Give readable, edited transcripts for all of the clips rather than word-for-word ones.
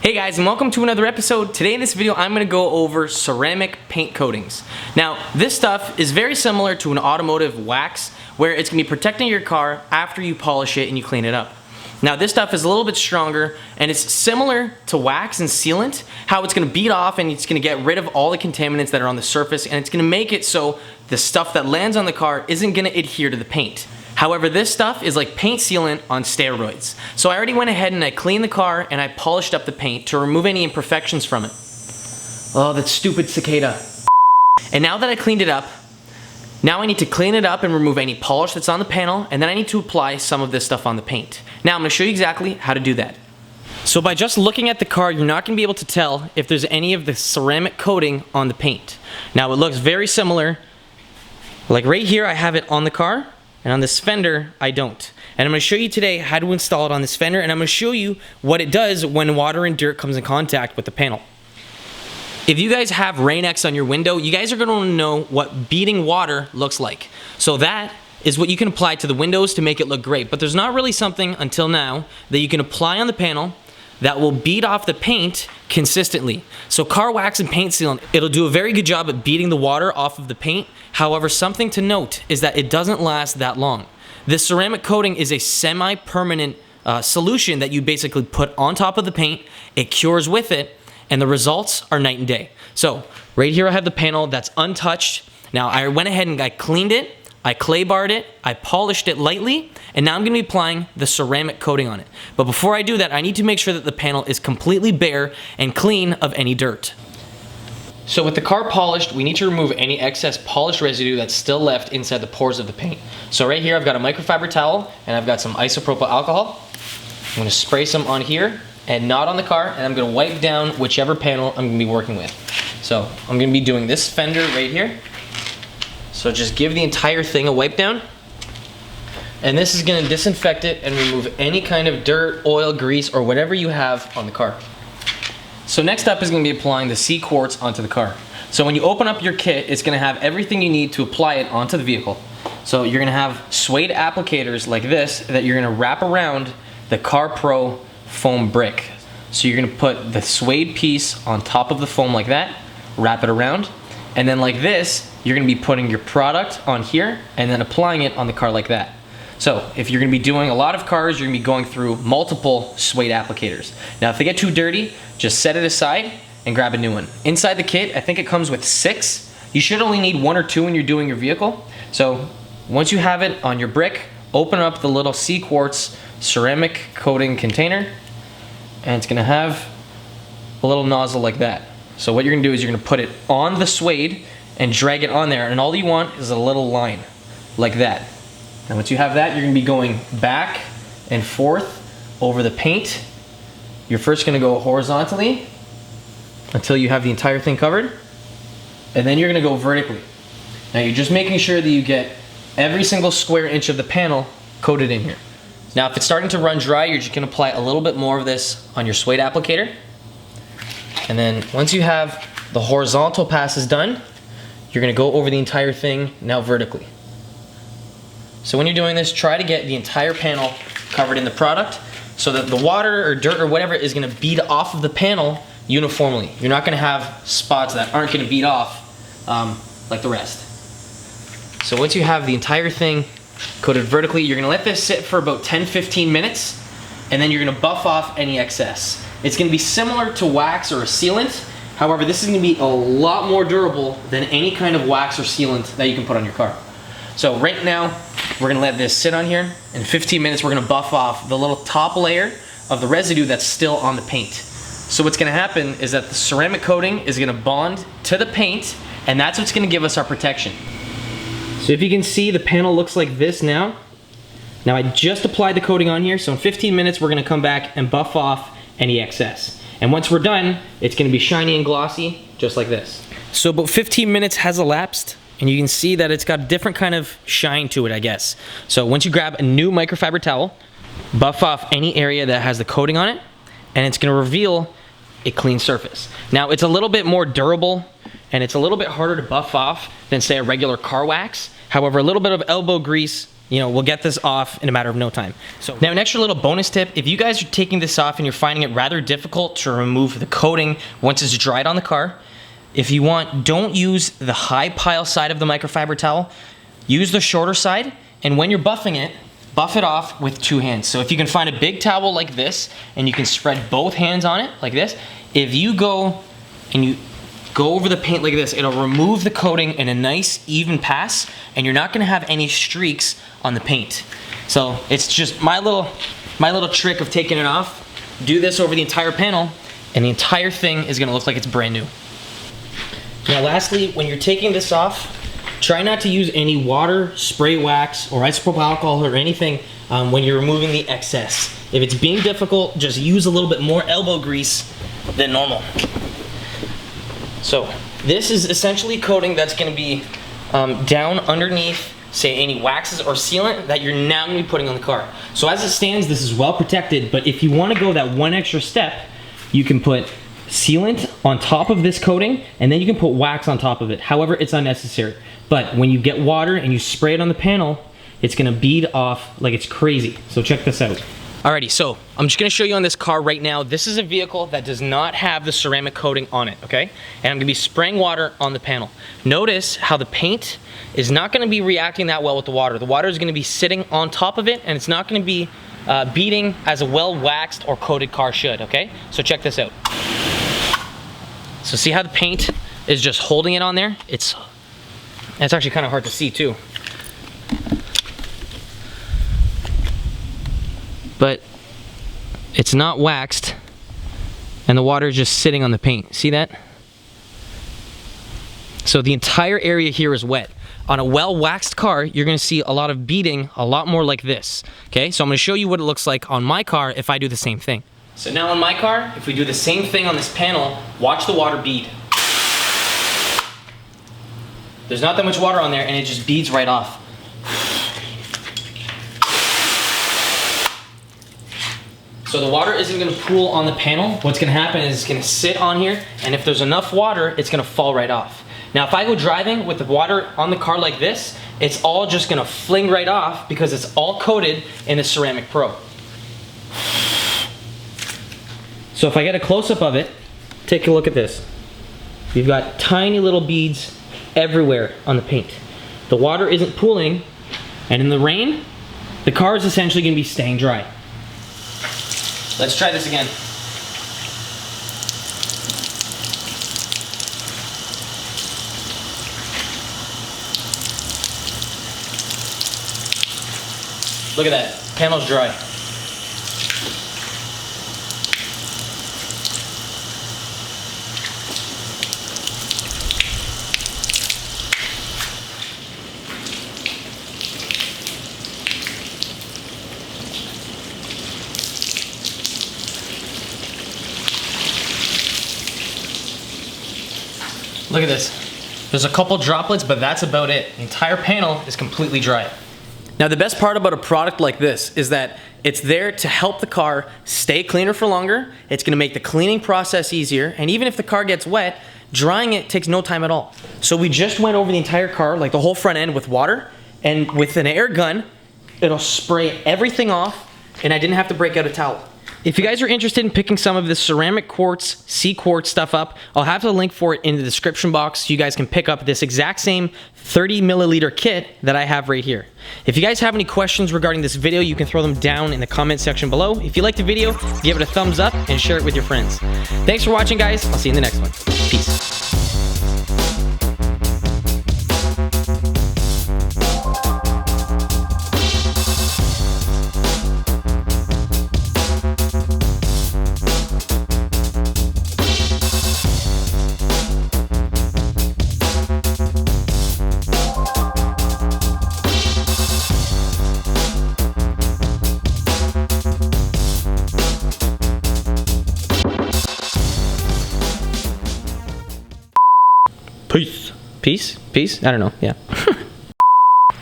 Hey guys, and welcome to another episode. Today in this video, I'm going to go over ceramic paint coatings. Now, this stuff is very similar to an automotive wax, where it's going to be protecting your car after you polish it and you clean it up. Now, this stuff is a little bit stronger, and it's similar to wax and sealant, how it's going to beat off and it's going to get rid of all the contaminants that are on the surface, and it's going to make it so the stuff that lands on the car isn't going to adhere to the paint. However, this stuff is like paint sealant on steroids. So I already went ahead and I cleaned the car and I polished up the paint to remove any imperfections from it. Oh, that stupid cicada. And now that I cleaned it up, now I need to clean it up and remove any polish that's on the panel, and then I need to apply some of this stuff on the paint. Now I'm going to show you exactly how to do that. So by just looking at the car, you're not going to be able to tell if there's any of the ceramic coating on the paint. Now it looks very similar. Like right here, I have it on the car. And on this fender, I don't. And I'm going to show you today how to install it on this fender, and I'm going to show you what it does when water and dirt comes in contact with the panel. If you guys have Rain-X on your window, you guys are going to know what beading water looks like. So that is what you can apply to the windows to make it look great. But there's not really something until now that you can apply on the panel that will bead off the paint consistently. So car wax and paint sealant, it'll do a very good job at beating the water off of the paint. However, something to note is that it doesn't last that long. This ceramic coating is a semi-permanent solution that you basically put on top of the paint. It cures with it, and the results are night and day. So right here I have the panel that's untouched. Now I went ahead and I cleaned it, I clay barred it, I polished it lightly, and now I'm going to be applying the ceramic coating on it. But before I do that, I need to make sure that the panel is completely bare and clean of any dirt. So with the car polished, we need to remove any excess polish residue that's still left inside the pores of the paint. So right here I've got a microfiber towel and I've got some isopropyl alcohol. I'm going to spray some on here and not on the car, and I'm going to wipe down whichever panel I'm going to be working with. So I'm going to be doing this fender right here. So just give the entire thing a wipe down. And this is going to disinfect it and remove any kind of dirt, oil, grease, or whatever you have on the car. So next up is going to be applying the sea quartz onto the car. So when you open up your kit, it's going to have everything you need to apply it onto the vehicle. So you're going to have suede applicators like this that you're going to wrap around the Car Pro foam brick. So you're going to put the suede piece on top of the foam like that, wrap it around, and then like this, you're going to be putting your product on here and then applying it on the car like that. So if you're going to be doing a lot of cars, you're going to be going through multiple suede applicators. Now if they get too dirty, just set it aside and grab a new one. Inside the kit, I think it comes with 6. You should only need 1 or 2 when you're doing your vehicle. So once you have it on your brick, open up the little sea quartz ceramic coating container, and it's going to have a little nozzle like that. So what you're going to do is you're going to put it on the suede and drag it on there, and all you want is a little line like that. And once you have that, you're going to be going back and forth over the paint. You're first going to go horizontally until you have the entire thing covered, and then you're going to go vertically. Now you're just making sure that you get every single square inch of the panel coated in here. Now if it's starting to run dry, you're just going to apply a little bit more of this on your suede applicator. And then once you have the horizontal passes done, you're going to go over the entire thing now vertically. So when you're doing this, try to get the entire panel covered in the product so that the water or dirt or whatever is going to bead off of the panel uniformly. You're not going to have spots that aren't going to bead off like the rest. So once you have the entire thing coated vertically, you're going to let this sit for about 10-15 minutes, and then you're going to buff off any excess. It's going to be similar to wax or a sealant. However, this is going to be a lot more durable than any kind of wax or sealant that you can put on your car. So right now, we're going to let this sit on here. In 15 minutes, we're going to buff off the little top layer of the residue that's still on the paint. So what's going to happen is that the ceramic coating is going to bond to the paint, and that's what's going to give us our protection. So if you can see, the panel looks like this now. Now I just applied the coating on here, so in 15 minutes, we're going to come back and buff off any excess. And once we're done, it's going to be shiny and glossy, just like this. So about 15 minutes has elapsed, and you can see that it's got a different kind of shine to it, I guess. So once you grab a new microfiber towel, buff off any area that has the coating on it, and it's going to reveal a clean surface. Now it's a little bit more durable, and it's a little bit harder to buff off than say a regular car wax. However, a little bit of elbow grease we'll get this off in a matter of no time. So now an extra little bonus tip, if you guys are taking this off and you're finding it rather difficult to remove the coating once it's dried on the car, if you want, don't use the high pile side of the microfiber towel, use the shorter side, and when you're buffing it, buff it off with 2 hands. So if you can find a big towel like this and you can spread both hands on it like this, if you go and you go over the paint like this, it'll remove the coating in a nice even pass, and you're not gonna have any streaks on the paint. So it's just my little trick of taking it off. Do this over the entire panel and the entire thing is gonna look like it's brand new. Now lastly, when you're taking this off, try not to use any water, spray wax, or isopropyl alcohol or anything when you're removing the excess. If it's being difficult, just use a little bit more elbow grease than normal. So this is essentially coating that's going to be down underneath, say, any waxes or sealant that you're now going to be putting on the car. So as it stands, this is well protected, but if you want to go that one extra step, you can put sealant on top of this coating, and then you can put wax on top of it. However, it's unnecessary. But when you get water and you spray it on the panel, it's going to bead off like it's crazy. So check this out. Alrighty, so I'm just gonna show you on this car right now. This is a vehicle that does not have the ceramic coating on it, okay? And I'm gonna be spraying water on the panel. Notice how the paint is not gonna be reacting that well with the water. The water is gonna be sitting on top of it, and it's not gonna be beading as a well-waxed or coated car should, okay? So check this out. So see how the paint is just holding it on there? It's actually kind of hard to see too. But it's not waxed, and the water is just sitting on the paint. See that? So the entire area here is wet. On a well-waxed car, you're gonna see a lot of beading, a lot more like this. Okay, so I'm gonna show you what it looks like on my car if I do the same thing. So now on my car, if we do the same thing on this panel, watch the water bead. There's not that much water on there, and it just beads right off. So the water isn't gonna pool on the panel. What's gonna happen is it's gonna sit on here, and if there's enough water, it's gonna fall right off. Now if I go driving with the water on the car like this, it's all just gonna fling right off because it's all coated in the Ceramic Pro. So if I get a close-up of it, take a look at this. You've got tiny little beads everywhere on the paint. The water isn't pooling, and in the rain, the car is essentially gonna be staying dry. Let's try this again. Look at that, panel's dry. Look at this. There's a couple droplets, but that's about it. The entire panel is completely dry. Now the best part about a product like this is that it's there to help the car stay cleaner for longer. It's gonna make the cleaning process easier, and even if the car gets wet, drying it takes no time at all. So we just went over the entire car, like the whole front end, with water, and with an air gun, it'll spray everything off, and I didn't have to break out a towel. If you guys are interested in picking some of this ceramic quartz, sea quartz stuff up, I'll have the link for it in the description box so you guys can pick up this exact same 30 milliliter kit that I have right here. If you guys have any questions regarding this video, you can throw them down in the comment section below. If you liked the video, give it a thumbs up and share it with your friends. Thanks for watching, guys. I'll see you in the next one. Peace. Peace. Peace? Peace? I don't know. Yeah.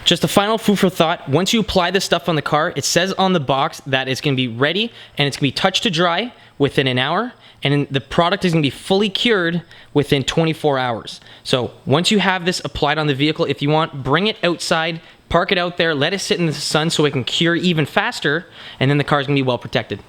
Just a final food for thought. Once you apply this stuff on the car, it says on the box that it's going to be ready and it's going to be touch to dry within an hour. and then the product is gonna be fully cured within 24 hours. So once you have this applied on the vehicle, if you want, bring it outside, park it out there, let it sit in the sun so it can cure even faster, and then the car is gonna be well protected.